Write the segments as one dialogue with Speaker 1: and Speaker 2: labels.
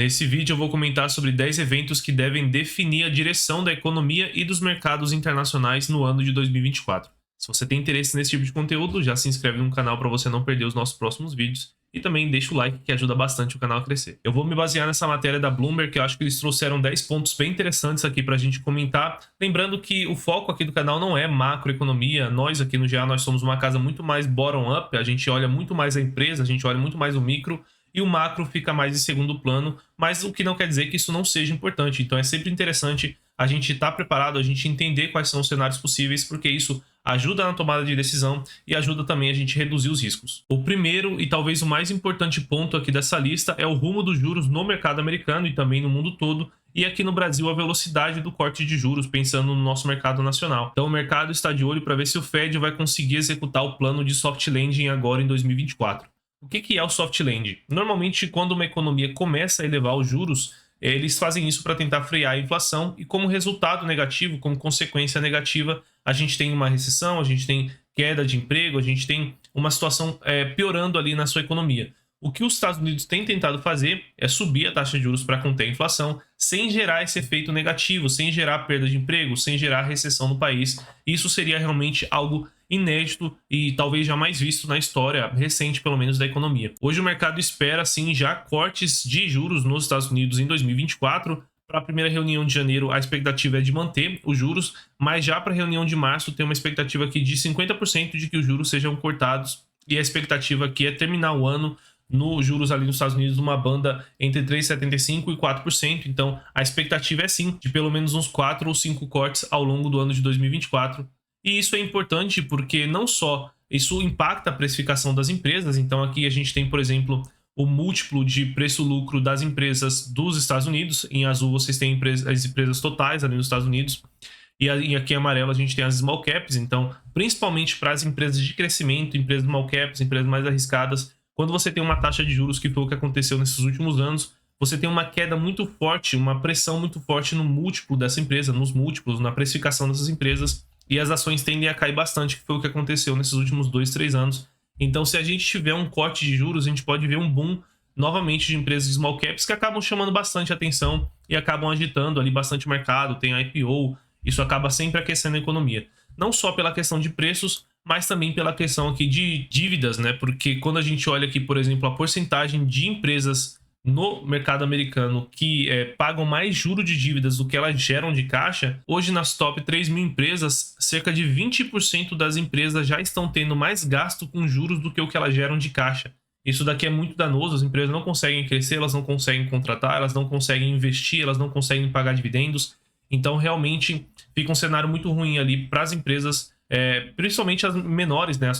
Speaker 1: Nesse vídeo eu vou comentar sobre 10 eventos que devem definir a direção da economia e dos mercados internacionais no ano de 2024. Se você tem interesse nesse tipo de conteúdo, já se inscreve no canal para você não perder os nossos próximos vídeos. E também deixa o like, que ajuda bastante o canal a crescer. Eu vou me basear nessa matéria da Bloomberg, que eu acho que eles trouxeram 10 pontos bem interessantes aqui para a gente comentar. Lembrando que o foco aqui do canal não é macroeconomia. Nós aqui no GA, nós somos uma casa muito mais bottom-up. A gente olha muito mais a empresa, a gente olha muito mais o micro. E o macro fica mais em segundo plano, mas o que não quer dizer que isso não seja importante. Então é sempre interessante a gente estar preparado, a gente entender quais são os cenários possíveis, porque isso ajuda na tomada de decisão e ajuda também a gente reduzir os riscos. O primeiro e talvez o mais importante ponto aqui dessa lista é o rumo dos juros no mercado americano e também no mundo todo, e aqui no Brasil a velocidade do corte de juros, pensando no nosso mercado nacional. Então o mercado está de olho para ver se o Fed vai conseguir executar o plano de soft landing agora em 2024. O que é o soft landing? Normalmente, quando uma economia começa a elevar os juros, eles fazem isso para tentar frear a inflação e como resultado negativo, como consequência negativa, a gente tem uma recessão, a gente tem queda de emprego, a gente tem uma situação piorando ali na sua economia. O que os Estados Unidos têm tentado fazer é subir a taxa de juros para conter a inflação, sem gerar esse efeito negativo, sem gerar perda de emprego, sem gerar recessão no país. Isso seria realmente algo inédito e talvez jamais visto na história recente, pelo menos, da economia. Hoje o mercado espera, sim, já cortes de juros nos Estados Unidos em 2024. Para a primeira reunião de janeiro, a expectativa é de manter os juros, mas já para a reunião de março tem uma expectativa aqui de 50% de que os juros sejam cortados, e a expectativa aqui é terminar o ano nos juros ali nos Estados Unidos numa banda entre 3,75% e 4%. Então a expectativa é sim de pelo menos uns 4 ou 5 cortes ao longo do ano de 2024. E isso é importante porque não só isso impacta a precificação das empresas. Então aqui a gente tem, por exemplo, o múltiplo de preço-lucro das empresas dos Estados Unidos. Em azul vocês têm as empresas totais ali nos Estados Unidos. E aqui em amarelo a gente tem as small caps. Então, principalmente para as empresas de crescimento, empresas small caps, empresas mais arriscadas, quando você tem uma taxa de juros que foi o que aconteceu nesses últimos anos, você tem uma queda muito forte, uma pressão muito forte no múltiplo dessa empresa, nos múltiplos, na precificação dessas empresas. E as ações tendem a cair bastante, que foi o que aconteceu nesses últimos 2, 3 anos. Então, se a gente tiver um corte de juros, a gente pode ver um boom novamente de empresas de small caps que acabam chamando bastante atenção e acabam agitando ali bastante o mercado, tem IPO, isso acaba sempre aquecendo a economia. Não só pela questão de preços, mas também pela questão aqui de dívidas, né? Porque quando a gente olha aqui, por exemplo, a porcentagem de empresas no mercado americano que pagam mais juros de dívidas do que elas geram de caixa, hoje nas top 3 mil empresas, cerca de 20% das empresas já estão tendo mais gasto com juros do que o que elas geram de caixa. Isso daqui é muito danoso, as empresas não conseguem crescer, elas não conseguem contratar, elas não conseguem investir, elas não conseguem pagar dividendos. Então realmente fica um cenário muito ruim ali para as empresas, principalmente as menores, né?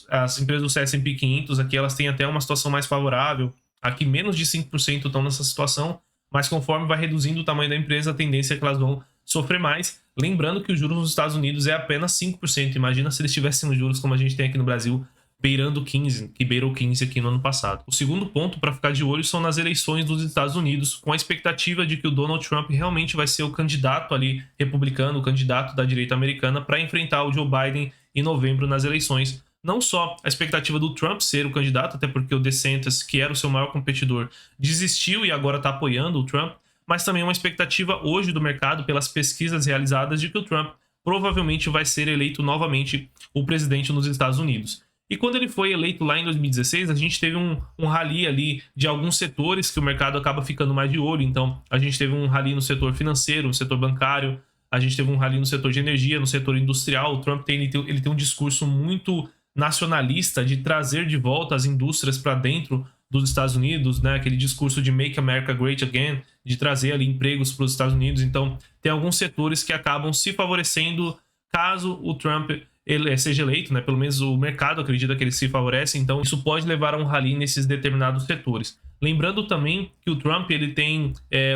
Speaker 1: As empresas do S&P 500 aqui, elas têm até uma situação mais favorável. Aqui menos de 5% estão nessa situação, mas conforme vai reduzindo o tamanho da empresa, a tendência é que elas vão sofrer mais. Lembrando que os juros nos Estados Unidos é apenas 5%. Imagina se eles tivessem os juros como a gente tem aqui no Brasil, beirando 15%, que beirou 15% aqui no ano passado. O segundo ponto para ficar de olho são nas eleições dos Estados Unidos, com a expectativa de que o Donald Trump realmente vai ser o candidato ali republicano, o candidato da direita americana para enfrentar o Joe Biden em novembro nas eleições. Não só a expectativa do Trump ser o candidato, até porque o DeSantis, que era o seu maior competidor, desistiu e agora está apoiando o Trump, mas também uma expectativa hoje do mercado, pelas pesquisas realizadas, de que o Trump provavelmente vai ser eleito novamente o presidente nos Estados Unidos. E quando ele foi eleito lá em 2016, a gente teve um rally ali de alguns setores que o mercado acaba ficando mais de olho. Então, a gente teve um rally no setor financeiro, no setor bancário, a gente teve um rally no setor de energia, no setor industrial. O Trump ele tem um discurso muito nacionalista de trazer de volta as indústrias para dentro dos Estados Unidos, né? Aquele discurso de Make America Great Again, de trazer ali empregos para os Estados Unidos. Então, tem alguns setores que acabam se favorecendo caso o Trump ele seja eleito, né? Pelo menos o mercado acredita que ele se favorece, então isso pode levar a um rally nesses determinados setores. Lembrando também que o Trump ele tem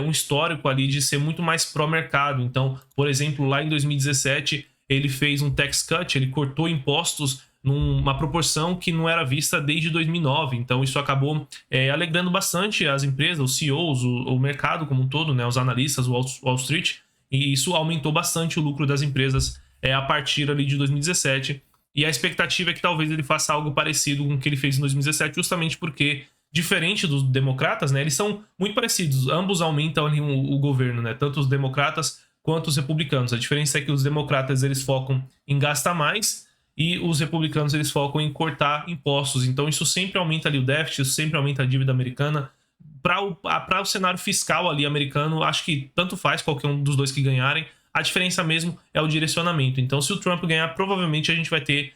Speaker 1: um histórico ali de ser muito mais pró-mercado. Então, por exemplo, lá em 2017 ele fez um tax cut, ele cortou impostos numa proporção que não era vista desde 2009. Então isso acabou alegrando bastante as empresas, os CEOs, o mercado como um todo, né? Os analistas, o Wall Street, e isso aumentou bastante o lucro das empresas a partir ali de 2017. E a expectativa é que talvez ele faça algo parecido com o que ele fez em 2017, justamente porque diferente dos democratas, né? Eles são muito parecidos, ambos aumentam ali o governo, né? Tanto os democratas quanto os republicanos. A diferença é que os democratas eles focam em gastar mais e os republicanos eles focam em cortar impostos. Então isso sempre aumenta ali o déficit, isso sempre aumenta a dívida americana. Para o cenário fiscal ali americano, acho que tanto faz qualquer um dos dois que ganharem. A diferença mesmo é o direcionamento. Então, se o Trump ganhar, provavelmente a gente vai ter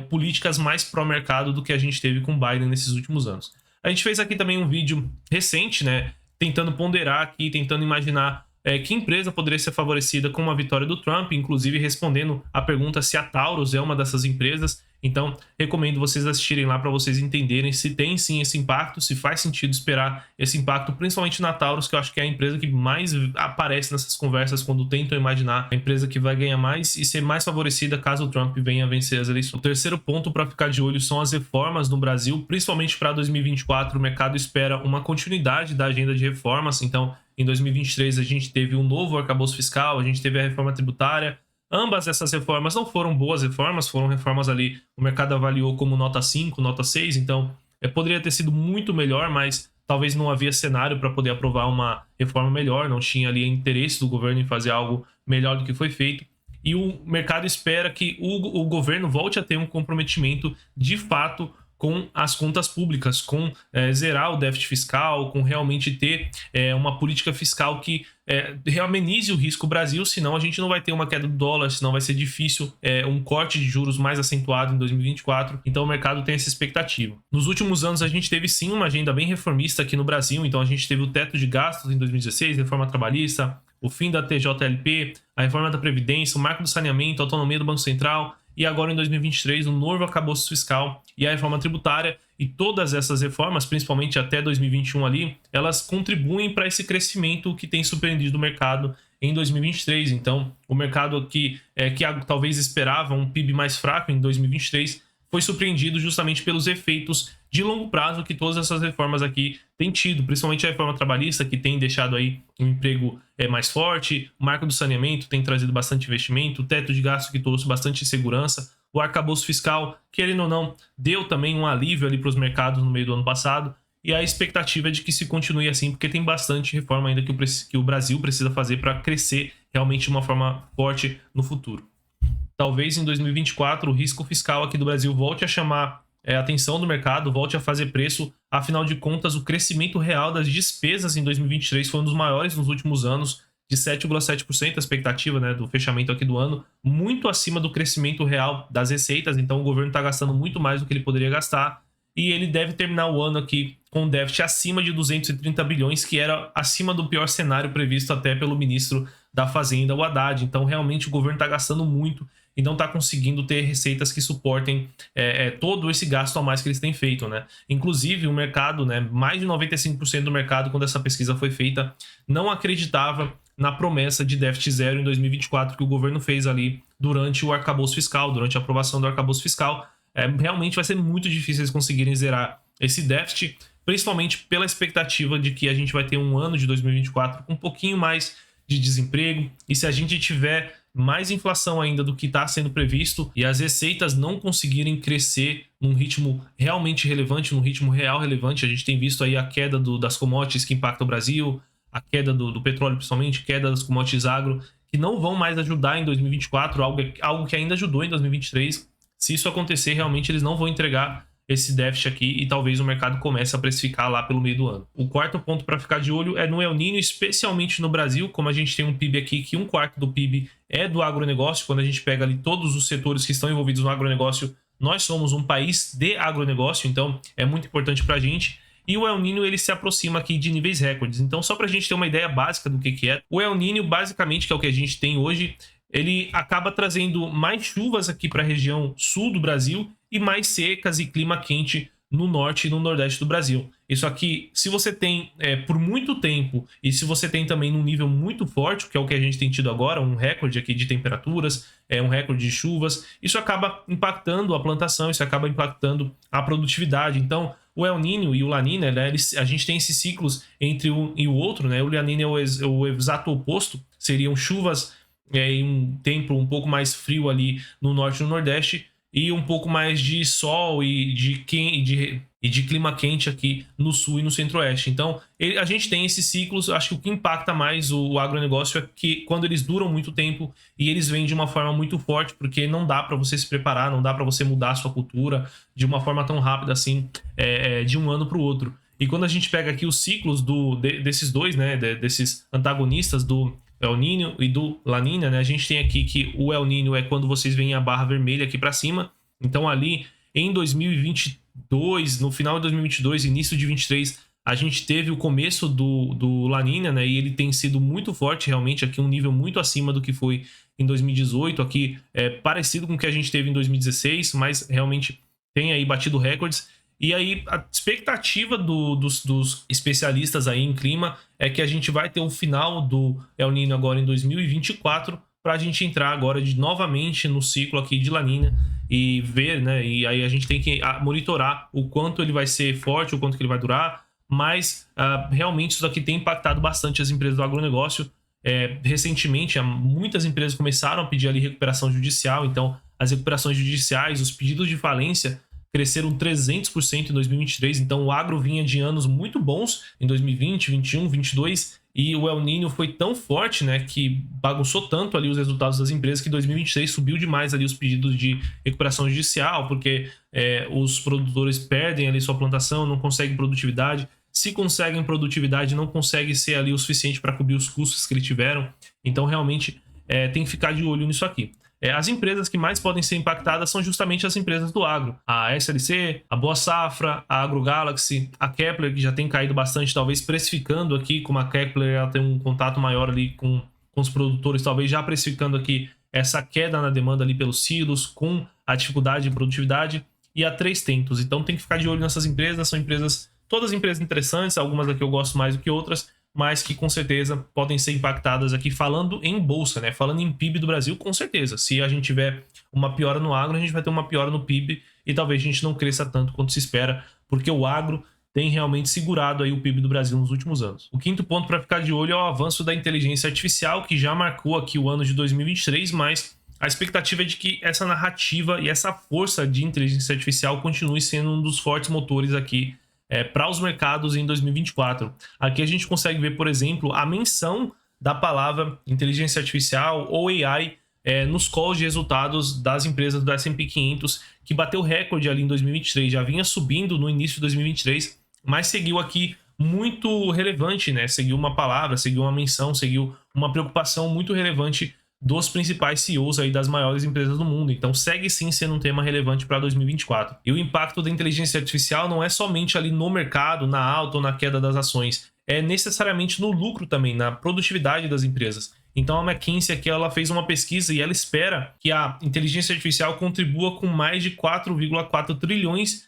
Speaker 1: políticas mais pró-mercado do que a gente teve com o Biden nesses últimos anos. A gente fez aqui também um vídeo recente, né, tentando ponderar aqui, tentando imaginar que empresa poderia ser favorecida com uma vitória do Trump, inclusive respondendo a pergunta se a Taurus é uma dessas empresas. Então, recomendo vocês assistirem lá para vocês entenderem se tem sim esse impacto, se faz sentido esperar esse impacto, principalmente na Taurus, que eu acho que é a empresa que mais aparece nessas conversas quando tentam imaginar a empresa que vai ganhar mais e ser mais favorecida caso o Trump venha a vencer as eleições. O terceiro ponto para ficar de olho são as reformas no Brasil, principalmente para 2024. O mercado espera uma continuidade da agenda de reformas. Então, em 2023 a gente teve um novo arcabouço fiscal, a gente teve a reforma tributária. Ambas essas reformas não foram boas reformas, foram reformas ali, o mercado avaliou como nota 5, nota 6, então poderia ter sido muito melhor, mas talvez não havia cenário para poder aprovar uma reforma melhor, não tinha ali interesse do governo em fazer algo melhor do que foi feito. E o mercado espera que o governo volte a ter um comprometimento de fato com as contas públicas, com zerar o déficit fiscal, com realmente ter uma política fiscal que amenize o risco Brasil, senão a gente não vai ter uma queda do dólar, senão vai ser difícil um corte de juros mais acentuado em 2024, então o mercado tem essa expectativa. Nos últimos anos a gente teve sim uma agenda bem reformista aqui no Brasil, então a gente teve o teto de gastos em 2016, reforma trabalhista, o fim da TJLP, a reforma da Previdência, o marco do saneamento, a autonomia do Banco Central, e agora em 2023 o novo arcabouço fiscal e a reforma tributária, e todas essas reformas, principalmente até 2021 ali, elas contribuem para esse crescimento que tem surpreendido o mercado em 2023. Então, o mercado aqui, que talvez esperava um PIB mais fraco em 2023, foi surpreendido justamente pelos efeitos de longo prazo que todas essas reformas aqui têm tido, principalmente a reforma trabalhista, que tem deixado aí um emprego mais forte, o marco do saneamento tem trazido bastante investimento, o teto de gasto que trouxe bastante segurança, o arcabouço fiscal, querendo ou não, deu também um alívio ali para os mercados no meio do ano passado, e a expectativa é de que se continue assim, porque tem bastante reforma ainda que o Brasil precisa fazer para crescer realmente de uma forma forte no futuro. Talvez em 2024 o risco fiscal aqui do Brasil volte a chamar a atenção do mercado, volte a fazer preço. Afinal de contas, o crescimento real das despesas em 2023 foi um dos maiores nos últimos anos, de 7,7% a expectativa, né, do fechamento aqui do ano, muito acima do crescimento real das receitas. Então o governo está gastando muito mais do que ele poderia gastar e ele deve terminar o ano aqui com um déficit acima de 230 bilhões, que era acima do pior cenário previsto até pelo ministro da Fazenda, o Haddad. Então realmente o governo está gastando muito e não está conseguindo ter receitas que suportem todo esse gasto a mais que eles têm feito, né? Inclusive o mercado, né, mais de 95% do mercado, quando essa pesquisa foi feita, não acreditava na promessa de déficit zero em 2024 que o governo fez ali durante o arcabouço fiscal, durante a aprovação do arcabouço fiscal. Realmente vai ser muito difícil eles conseguirem zerar esse déficit, principalmente pela expectativa de que a gente vai ter um ano de 2024 com um pouquinho mais de desemprego, e se a gente tiver mais inflação ainda do que está sendo previsto e as receitas não conseguirem crescer num ritmo realmente relevante, num ritmo real relevante, a gente tem visto aí a queda das commodities que impacta o Brasil, a queda do petróleo principalmente, queda das commodities agro, que não vão mais ajudar em 2024, algo que ainda ajudou em 2023. Se isso acontecer, realmente eles não vão entregar esse déficit aqui e talvez o mercado comece a precificar lá pelo meio do ano. O quarto ponto para ficar de olho é no El Niño, especialmente no Brasil, como a gente tem um PIB aqui que 1/4 do PIB é do agronegócio. Quando a gente pega ali todos os setores que estão envolvidos no agronegócio, nós somos um país de agronegócio, então é muito importante para a gente. E o El Niño ele se aproxima aqui de níveis recordes. Então, só para a gente ter uma ideia básica do que é, o El Niño, basicamente, que é o que a gente tem hoje, ele acaba trazendo mais chuvas aqui para a região sul do Brasil e mais secas e clima quente no norte e no nordeste do Brasil. Isso aqui, se você tem por muito tempo e se você tem também num nível muito forte, que é o que a gente tem tido agora, um recorde aqui de temperaturas, um recorde de chuvas, isso acaba impactando a plantação, isso acaba impactando a produtividade. Então, o El Niño e o La Niña, né, a gente tem esses ciclos entre um e o outro, né? O La Niña é o exato oposto, seriam chuvas em um tempo um pouco mais frio ali no norte e no nordeste, e um pouco mais de sol e de e de clima quente aqui no sul e no centro-oeste. Então, a gente tem esses ciclos. Acho que o que impacta mais o agronegócio é que quando eles duram muito tempo e eles vêm de uma forma muito forte, porque não dá para você se preparar, não dá para você mudar a sua cultura de uma forma tão rápida assim, de um ano para o outro. E quando a gente pega aqui os ciclos desses dois, né, desses antagonistas do El Niño e do La Niña, né, a gente tem aqui que o El Niño é quando vocês veem a barra vermelha aqui para cima. Então ali em 2022, no final de 2022, início de 23, a gente teve o começo do La Niña, né, e ele tem sido muito forte realmente aqui, um nível muito acima do que foi em 2018, aqui parecido com o que a gente teve em 2016, mas realmente tem aí batido recordes. E aí a expectativa dos especialistas aí em clima é que a gente vai ter o final do El Niño agora em 2024, para a gente entrar agora novamente no ciclo aqui de La Niña e ver, né? E aí a gente tem que monitorar o quanto ele vai ser forte, o quanto que ele vai durar, mas realmente isso aqui tem impactado bastante as empresas do agronegócio. Recentemente, muitas empresas começaram a pedir ali recuperação judicial, então as recuperações judiciais, os pedidos de falência cresceram 300% em 2023, então o agro vinha de anos muito bons em 2020, 21, 22, e o El Niño foi tão forte, né, que bagunçou tanto ali os resultados das empresas que em 2023 subiu demais ali os pedidos de recuperação judicial, porque os produtores perdem ali sua plantação, não conseguem produtividade. Se conseguem produtividade, não consegue ser ali o suficiente para cobrir os custos que eles tiveram. Então, realmente, tem que ficar de olho nisso aqui. As empresas que mais podem ser impactadas são justamente as empresas do agro. A SLC, a Boa Safra, a AgroGalaxy, a Kepler, que já tem caído bastante, talvez precificando aqui, como a Kepler ela tem um contato maior ali com os produtores, talvez já precificando aqui essa queda na demanda ali pelos silos, com a dificuldade de produtividade, e a Três Tentos. Então tem que ficar de olho nessas empresas, são empresas, todas empresas interessantes, algumas aqui eu gosto mais do que outras, mas que com certeza podem ser impactadas aqui, falando em bolsa, né? Falando em PIB do Brasil, com certeza. Se a gente tiver uma piora no agro, a gente vai ter uma piora no PIB e talvez a gente não cresça tanto quanto se espera, porque o agro tem realmente segurado aí o PIB do Brasil nos últimos anos. O quinto ponto para ficar de olho é o avanço da inteligência artificial, que já marcou aqui o ano de 2023, mas a expectativa é de que essa narrativa e essa força de inteligência artificial continue sendo um dos fortes motores aqui para os mercados em 2024. Aqui a gente consegue ver, por exemplo, a menção da palavra inteligência artificial ou AI nos calls de resultados das empresas do S&P 500, que bateu recorde ali em 2023, já vinha subindo no início de 2023, mas seguiu aqui muito relevante, né? Seguiu uma palavra, seguiu uma menção, seguiu uma preocupação muito relevante dos principais CEOs aí das maiores empresas do mundo. Então segue sim sendo um tema relevante para 2024. E o impacto da inteligência artificial não é somente ali no mercado, na alta ou na queda das ações, é necessariamente no lucro também, na produtividade das empresas. Então a McKinsey aqui ela fez uma pesquisa e ela espera que a inteligência artificial contribua com mais de 4,4 trilhões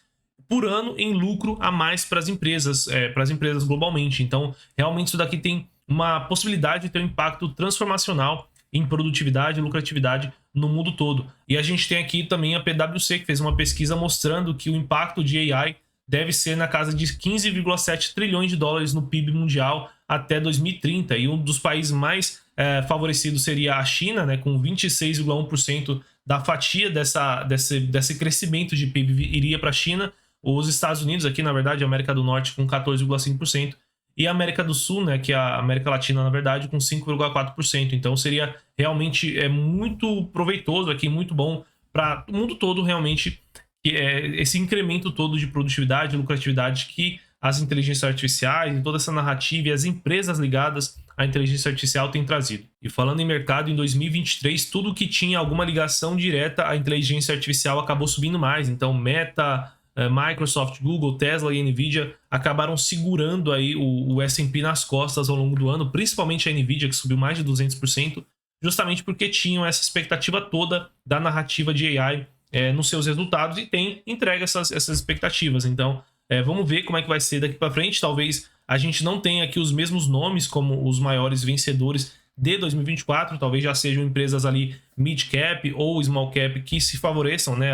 Speaker 1: por ano em lucro a mais para as empresas globalmente. Então realmente isso daqui tem uma possibilidade de ter um impacto transformacional em produtividade e lucratividade no mundo todo. E a gente tem aqui também a PwC, que fez uma pesquisa mostrando que o impacto de AI deve ser na casa de 15,7 trilhões de dólares no PIB mundial até 2030. E um dos países mais favorecidos seria a China, né, com 26,1% da fatia desse crescimento de PIB iria para a China. Os Estados Unidos aqui, na verdade, a América do Norte com 14,5%. E a América do Sul, né, que é a América Latina, na verdade, com 5,4%. Então seria realmente muito proveitoso aqui, muito bom para o mundo todo, realmente, esse incremento todo de produtividade e lucratividade que as inteligências artificiais e toda essa narrativa e as empresas ligadas à inteligência artificial têm trazido. E falando em mercado, em 2023, tudo que tinha alguma ligação direta à inteligência artificial acabou subindo mais. Então Meta, Microsoft, Google, Tesla e Nvidia acabaram segurando aí o S&P nas costas ao longo do ano, principalmente a Nvidia, que subiu mais de 200%, justamente porque tinham essa expectativa toda da narrativa de AI nos seus resultados e tem entregue essas expectativas. Então, vamos ver como é que vai ser daqui para frente. Talvez a gente não tenha aqui os mesmos nomes como os maiores vencedores de 2024, talvez já sejam empresas ali mid cap ou small cap que se favoreçam, né?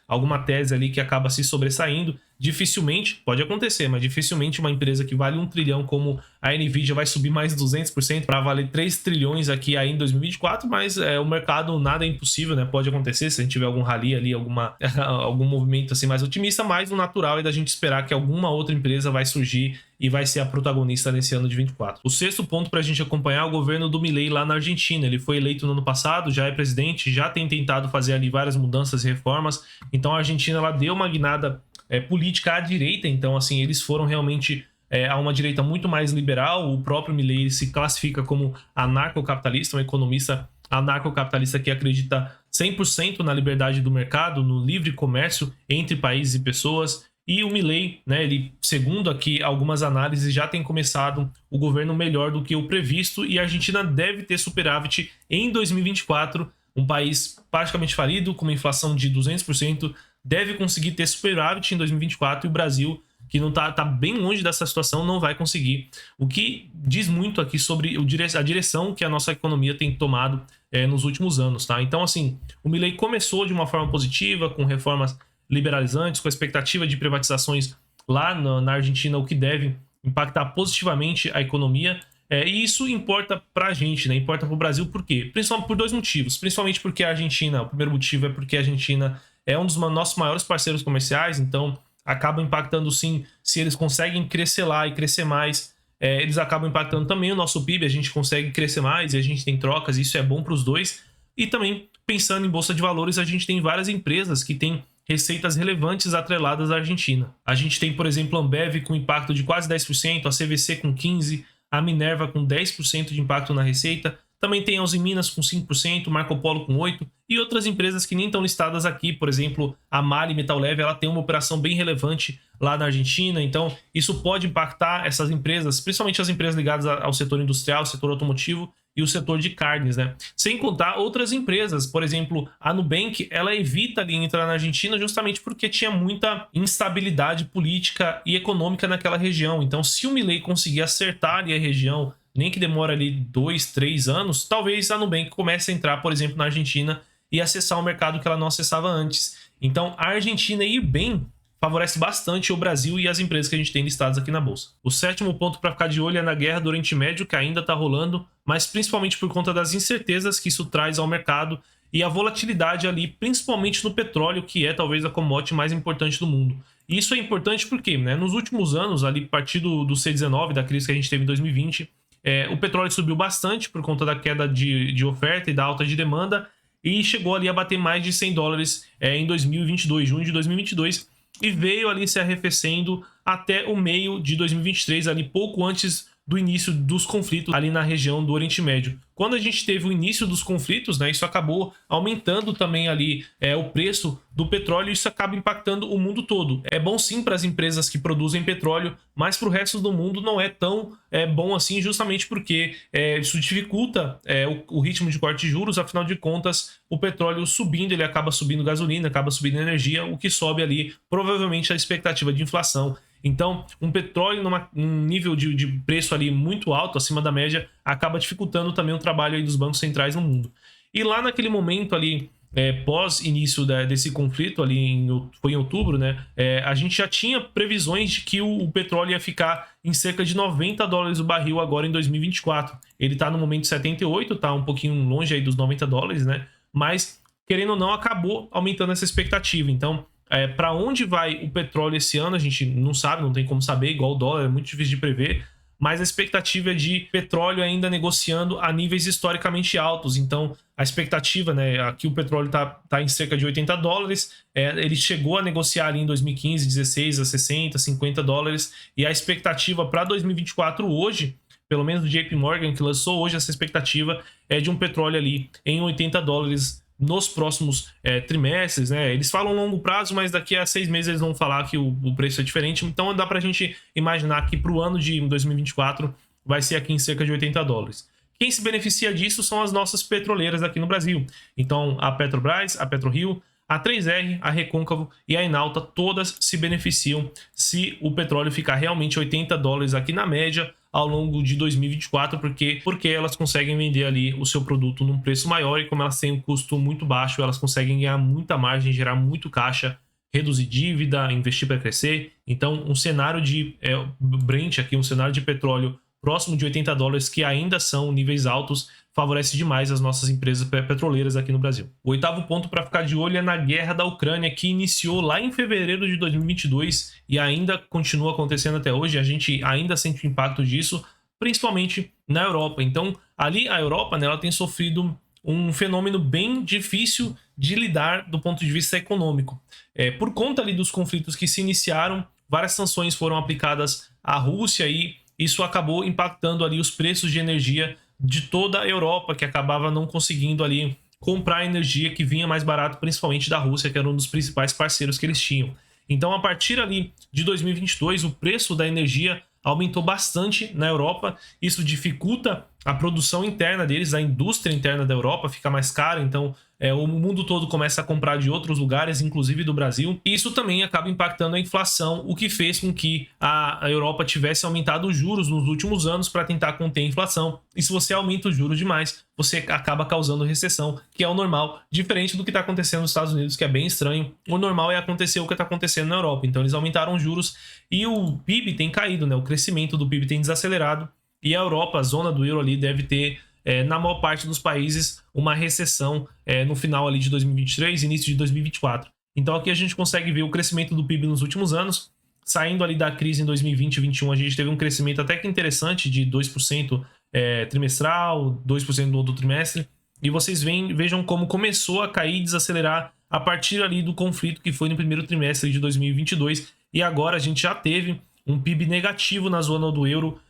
Speaker 1: Alguma tese ali que acaba se sobressaindo. Dificilmente, pode acontecer, mas dificilmente uma empresa que vale 1 trilhão como a Nvidia vai subir mais 200% para valer 3 trilhões aqui aí em 2024, mas o mercado nada é impossível, né? Pode acontecer se a gente tiver algum rally ali, algum movimento assim mais otimista, mas o natural é da gente esperar que alguma outra empresa vai surgir e vai ser a protagonista nesse ano de 24. O sexto ponto para a gente acompanhar é o governo do Milei lá na Argentina. Ele foi eleito no ano passado, já é presidente, já tem tentado fazer ali várias mudanças e reformas, então a Argentina ela deu uma guinada política à direita, então assim, eles foram realmente a uma direita muito mais liberal. O próprio Milei se classifica como anarcocapitalista, um economista anarcocapitalista que acredita 100% na liberdade do mercado, no livre comércio entre países e pessoas. E o Milei, né, ele, segundo aqui algumas análises, já tem começado o governo melhor do que o previsto, e a Argentina deve ter superávit em 2024, um país praticamente falido, com uma inflação de 200%, deve conseguir ter superávit em 2024, e o Brasil, que não tá bem longe dessa situação, não vai conseguir. O que diz muito aqui sobre a direção que a nossa economia tem tomado nos últimos anos, tá? Então, assim, o Milei começou de uma forma positiva, com reformas liberalizantes, com a expectativa de privatizações lá na Argentina, o que deve impactar positivamente a economia. E isso importa pra gente, né? Importa pro Brasil, por quê? Principalmente por dois motivos. Principalmente porque a Argentina, o primeiro motivo é porque a Argentina é um dos nossos maiores parceiros comerciais, então acaba impactando sim, se eles conseguem crescer lá e crescer mais, eles acabam impactando também o nosso PIB, a gente consegue crescer mais e a gente tem trocas, isso é bom para os dois. E também, pensando em bolsa de valores, a gente tem várias empresas que têm receitas relevantes atreladas à Argentina. A gente tem, por exemplo, a Ambev com impacto de quase 10%, a CVC com 15%, a Minerva com 10% de impacto na receita, também tem a Uzi Minas com 5%, Marco Polo com 8%, e outras empresas que nem estão listadas aqui, por exemplo, a MAHLE Metal Leve, ela tem uma operação bem relevante lá na Argentina, então isso pode impactar essas empresas, principalmente as empresas ligadas ao setor industrial, setor automotivo e o setor de carnes, né? Sem contar outras empresas, por exemplo, a Nubank, ela evita ali entrar na Argentina justamente porque tinha muita instabilidade política e econômica naquela região. Então, se o Milei conseguir acertar ali a região, nem que demore ali 2, 3 anos, talvez a Nubank comece a entrar, por exemplo, na Argentina e acessar um mercado que ela não acessava antes. Então, a Argentina ir bem favorece bastante o Brasil e as empresas que a gente tem listadas aqui na bolsa. O sétimo ponto para ficar de olho é na guerra do Oriente Médio, que ainda está rolando, mas principalmente por conta das incertezas que isso traz ao mercado e a volatilidade ali, principalmente no petróleo, que é talvez a commodity mais importante do mundo. E isso é importante porque, né, nos últimos anos, ali a partir do C19, da crise que a gente teve em 2020, o petróleo subiu bastante por conta da queda de oferta e da alta de demanda, e chegou ali a bater mais de $100 em 2022, junho de 2022, e veio ali se arrefecendo até o meio de 2023, ali pouco antes do início dos conflitos ali na região do Oriente Médio. Quando a gente teve o início dos conflitos, né, isso acabou aumentando também ali o preço do petróleo, e isso acaba impactando o mundo todo. É bom sim para as empresas que produzem petróleo, mas para o resto do mundo não é tão bom assim, justamente porque isso dificulta o ritmo de corte de juros. Afinal de contas, o petróleo subindo, ele acaba subindo gasolina, acaba subindo energia, o que sobe ali provavelmente a expectativa de inflação. Então, um petróleo num nível de preço ali muito alto, acima da média, acaba dificultando também o trabalho aí dos bancos centrais no mundo. E lá naquele momento ali, pós início desse conflito, ali foi em outubro, né? A gente já tinha previsões de que o petróleo ia ficar em cerca de $90 o barril agora em 2024. Ele está no momento 78, tá um pouquinho longe aí dos $90, né? Mas, querendo ou não, acabou aumentando essa expectativa. Então, para onde vai o petróleo esse ano, a gente não sabe, não tem como saber, igual o dólar, é muito difícil de prever, mas a expectativa é de petróleo ainda negociando a níveis historicamente altos. Então, a expectativa, né, aqui o petróleo tá em cerca de $80, ele chegou a negociar ali em 2015, 16 a 60, $50, e a expectativa para 2024 hoje, pelo menos do JP Morgan, que lançou hoje essa expectativa, é de um petróleo ali em $80 nos próximos trimestres, né? Eles falam longo prazo, mas daqui a 6 meses eles vão falar que o preço é diferente. Então dá pra gente imaginar que pro ano de 2024 vai ser aqui em cerca de $80. Quem se beneficia disso são as nossas petroleiras aqui no Brasil. Então a Petrobras, a PetroRio, a 3R, a Recôncavo e a Enalta, todas se beneficiam se o petróleo ficar realmente $80 aqui na média, ao longo de 2024, porque elas conseguem vender ali o seu produto num preço maior e como elas têm um custo muito baixo, elas conseguem ganhar muita margem, gerar muito caixa, reduzir dívida, investir para crescer. Então, um cenário de Brent aqui, um cenário de petróleo próximo de $80, que ainda são níveis altos, favorece demais as nossas empresas petroleiras aqui no Brasil. O oitavo ponto para ficar de olho é na guerra da Ucrânia, que iniciou lá em fevereiro de 2022 e ainda continua acontecendo até hoje. A gente ainda sente o impacto disso, principalmente na Europa. Então, ali a Europa, né, ela tem sofrido um fenômeno bem difícil de lidar do ponto de vista econômico. Por conta ali dos conflitos que se iniciaram, várias sanções foram aplicadas à Rússia e isso acabou impactando ali os preços de energia de toda a Europa, que acabava não conseguindo ali comprar energia que vinha mais barato, principalmente da Rússia, que era um dos principais parceiros que eles tinham. Então, a partir ali de 2022, o preço da energia aumentou bastante na Europa. Isso dificulta a produção interna deles, a indústria interna da Europa fica mais cara, então o mundo todo começa a comprar de outros lugares, inclusive do Brasil. E isso também acaba impactando a inflação, o que fez com que a Europa tivesse aumentado os juros nos últimos anos para tentar conter a inflação. E se você aumenta os juros demais, você acaba causando recessão, que é o normal, diferente do que está acontecendo nos Estados Unidos, que é bem estranho. O normal é acontecer o que está acontecendo na Europa. Então eles aumentaram os juros e o PIB tem caído, né? O crescimento do PIB tem desacelerado e a Europa, a zona do euro ali, deve ter na maior parte dos países uma recessão no final ali de 2023, início de 2024. Então aqui a gente consegue ver o crescimento do PIB nos últimos anos. Saindo ali da crise em 2020 e 2021, a gente teve um crescimento até que interessante de 2% trimestral, 2% no outro trimestre. E vocês vejam como começou a cair e desacelerar a partir ali do conflito que foi no primeiro trimestre de 2022. E agora a gente já teve um PIB negativo na zona do euro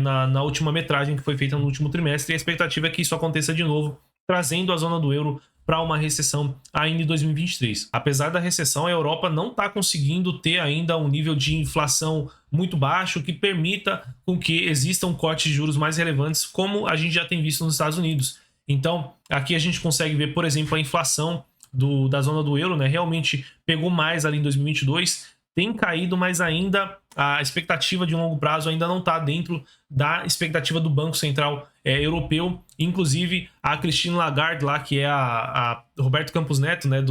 Speaker 1: na última metragem que foi feita no último trimestre. E a expectativa é que isso aconteça de novo, trazendo a zona do euro para uma recessão ainda em 2023. Apesar da recessão, a Europa não está conseguindo ter ainda um nível de inflação muito baixo que permita com que existam cortes de juros mais relevantes, como a gente já tem visto nos Estados Unidos. Então, aqui a gente consegue ver, por exemplo, a inflação da zona do euro, né? Realmente pegou mais ali em 2022, tem caído, mas ainda a expectativa de um longo prazo ainda não está dentro da expectativa do Banco Central Europeu. Inclusive, a Christine Lagarde, lá, que é a Roberto Campos Neto, né,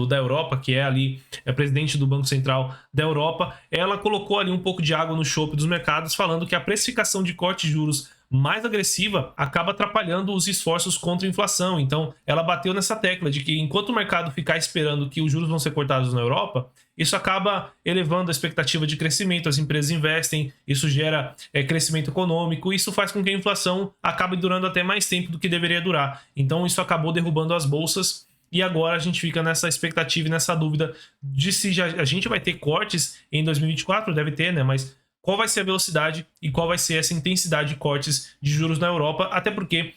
Speaker 1: da Europa, que é ali presidente do Banco Central da Europa, ela colocou ali um pouco de água no chope dos mercados, falando que a precificação de corte de juros mais agressiva acaba atrapalhando os esforços contra a inflação. Então, ela bateu nessa tecla de que enquanto o mercado ficar esperando que os juros vão ser cortados na Europa, isso acaba elevando a expectativa de crescimento, as empresas investem, isso gera crescimento econômico, isso faz com que a inflação acabe durando até mais tempo do que deveria durar. Então, isso acabou derrubando as bolsas. E agora a gente fica nessa expectativa e nessa dúvida de se a gente vai ter cortes em 2024, deve ter, né? Mas qual vai ser a velocidade e qual vai ser essa intensidade de cortes de juros na Europa, até porque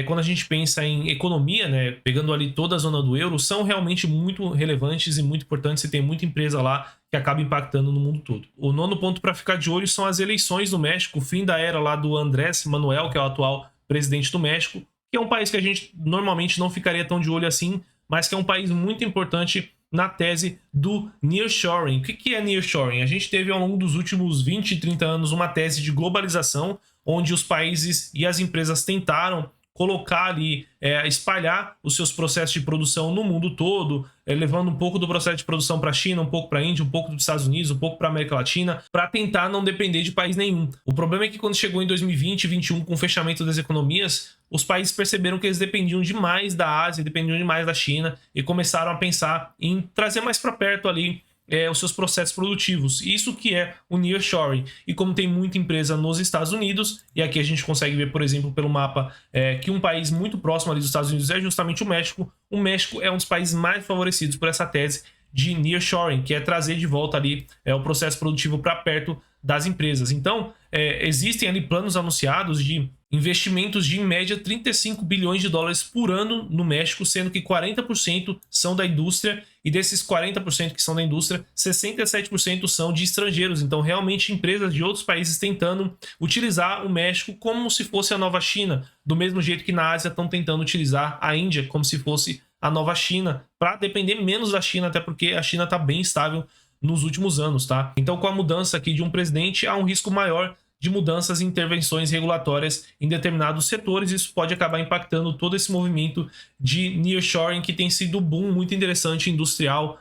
Speaker 1: quando a gente pensa em economia, né, pegando ali toda a zona do euro, são realmente muito relevantes e muito importantes e tem muita empresa lá que acaba impactando no mundo todo. O nono ponto para ficar de olho são as eleições do México, o fim da era lá do Andrés Manuel, que é o atual presidente do México, que é um país que a gente normalmente não ficaria tão de olho assim, mas que é um país muito importante na tese do nearshoring. O que é nearshoring? A gente teve ao longo dos últimos 20 e 30 anos uma tese de globalização, onde os países e as empresas tentaram colocar ali, espalhar os seus processos de produção no mundo todo, levando um pouco do processo de produção para a China, um pouco para a Índia, um pouco dos Estados Unidos, um pouco para a América Latina, para tentar não depender de país nenhum. O problema é que quando chegou em 2020 e 2021, com o fechamento das economias, os países perceberam que eles dependiam demais da Ásia, dependiam demais da China e começaram a pensar em trazer mais para perto ali os seus processos produtivos. Isso que é o nearshoring. E como tem muita empresa nos Estados Unidos, e aqui a gente consegue ver, por exemplo, pelo mapa, que um país muito próximo ali dos Estados Unidos é justamente o México. O México é um dos países mais favorecidos por essa tese de nearshoring, que é trazer de volta ali o processo produtivo para perto das empresas. Então, existem ali planos anunciados de investimentos de, em média, 35 bilhões de dólares por ano no México, sendo que 40% são da indústria, e desses 40% que são da indústria, 67% são de estrangeiros. Então, realmente, empresas de outros países tentando utilizar o México como se fosse a nova China, do mesmo jeito que na Ásia estão tentando utilizar a Índia como se fosse a nova China, para depender menos da China, até porque a China está bem estável nos últimos anos, tá? Então, com a mudança aqui de um presidente, há um risco maior de mudanças e intervenções regulatórias em determinados setores. Isso pode acabar impactando todo esse movimento de nearshoring, que tem sido um boom muito interessante industrial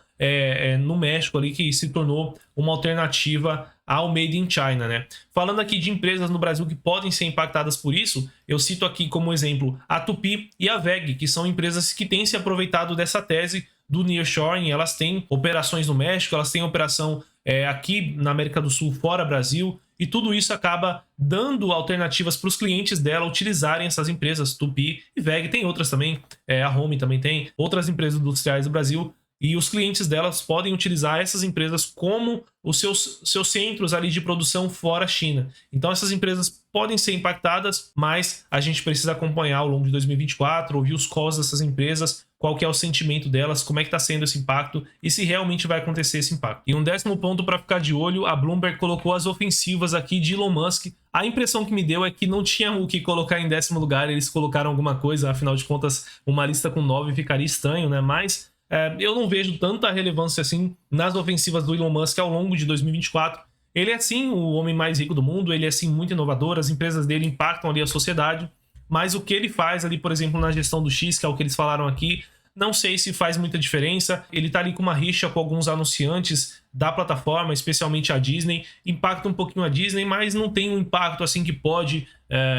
Speaker 1: no México ali, que se tornou uma alternativa ao Made in China, né? Falando aqui de empresas no Brasil que podem ser impactadas por isso, eu cito aqui como exemplo a Tupy e a WEG, que são empresas que têm se aproveitado dessa tese do nearshoring. Elas têm operações no México, elas têm operação aqui na América do Sul, fora Brasil, e tudo isso acaba dando alternativas para os clientes dela utilizarem essas empresas, Tupy e WEG. Tem outras também, a Home também tem, outras empresas industriais do Brasil, e os clientes delas podem utilizar essas empresas como os seus centros ali de produção fora a China. Então essas empresas podem ser impactadas, mas a gente precisa acompanhar ao longo de 2024, ouvir os calls dessas empresas, qual que é o sentimento delas, como é que está sendo esse impacto e se realmente vai acontecer esse impacto. E um décimo ponto para ficar de olho, a Bloomberg colocou as ofensivas aqui de Elon Musk. A impressão que me deu é que não tinha o que colocar em décimo lugar, eles colocaram alguma coisa, afinal de contas uma lista com 9 ficaria estranho, né? Mas eu não vejo tanta relevância assim nas ofensivas do Elon Musk ao longo de 2024. Ele é sim o homem mais rico do mundo, ele é sim muito inovador, as empresas dele impactam ali a sociedade, mas o que ele faz ali, por exemplo, na gestão do X, que é o que eles falaram aqui, não sei se faz muita diferença. Ele tá ali com uma rixa com alguns anunciantes da plataforma, especialmente a Disney. Impacta um pouquinho a Disney, mas não tem um impacto assim que pode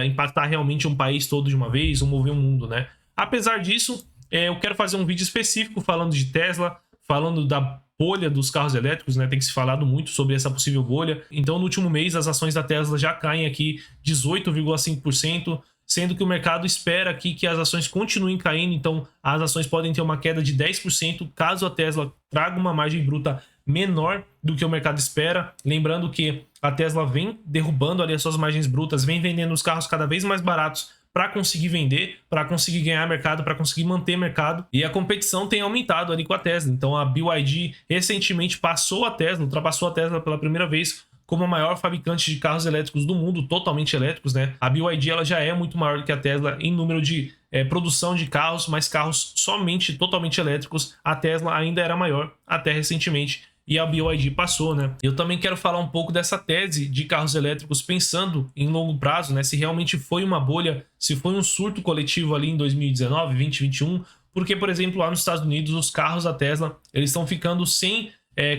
Speaker 1: impactar realmente um país todo de uma vez ou mover o mundo, né? Apesar disso, eu quero fazer um vídeo específico falando de Tesla, falando da bolha dos carros elétricos, né? Tem que se falado muito sobre essa possível bolha. Então, no último mês, as ações da Tesla já caem aqui 18,5%, sendo que o mercado espera aqui que as ações continuem caindo. Então, as ações podem ter uma queda de 10% caso a Tesla traga uma margem bruta menor do que o mercado espera. Lembrando que a Tesla vem derrubando ali as suas margens brutas, vem vendendo os carros cada vez mais baratos para conseguir vender, para conseguir ganhar mercado, para conseguir manter mercado. E a competição tem aumentado ali com a Tesla. Então a BYD recentemente passou a Tesla, ultrapassou a Tesla pela primeira vez como a maior fabricante de carros elétricos do mundo, totalmente elétricos, né? A BYD ela já é muito maior do que a Tesla em número de produção de carros, mas carros somente totalmente elétricos. A Tesla ainda era maior até recentemente, e a BYD passou, né? Eu também quero falar um pouco dessa tese de carros elétricos pensando em longo prazo, né? Se realmente foi uma bolha, se foi um surto coletivo ali em 2019, 2021, porque, por exemplo, lá nos Estados Unidos, os carros da Tesla, eles estão ficando sem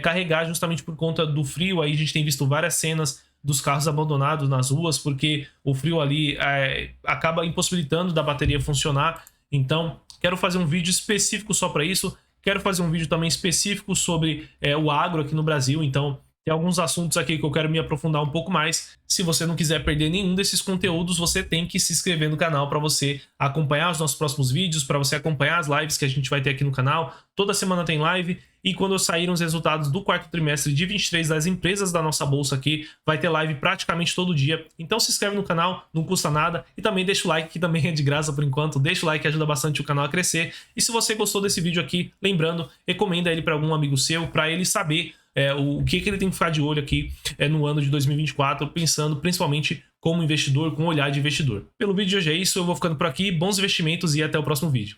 Speaker 1: carregar justamente por conta do frio. Aí a gente tem visto várias cenas dos carros abandonados nas ruas, porque o frio ali acaba impossibilitando da bateria funcionar. Então, quero fazer um vídeo específico só para isso. Quero fazer um vídeo também específico sobre o agro aqui no Brasil. Então, tem alguns assuntos aqui que eu quero me aprofundar um pouco mais. Se você não quiser perder nenhum desses conteúdos, você tem que se inscrever no canal para você acompanhar os nossos próximos vídeos, para você acompanhar as lives que a gente vai ter aqui no canal. Toda semana tem live. E quando saírem os resultados do quarto trimestre de 23 das empresas da nossa bolsa aqui, vai ter live praticamente todo dia. Então se inscreve no canal, não custa nada. E também deixa o like, que também é de graça por enquanto. Deixa o like que ajuda bastante o canal a crescer. E se você gostou desse vídeo aqui, lembrando, recomenda ele para algum amigo seu, para ele saber o que ele tem que ficar de olho aqui no ano de 2024, pensando principalmente como investidor, com um olhar de investidor. Pelo vídeo de hoje é isso, eu vou ficando por aqui. Bons investimentos e até o próximo vídeo.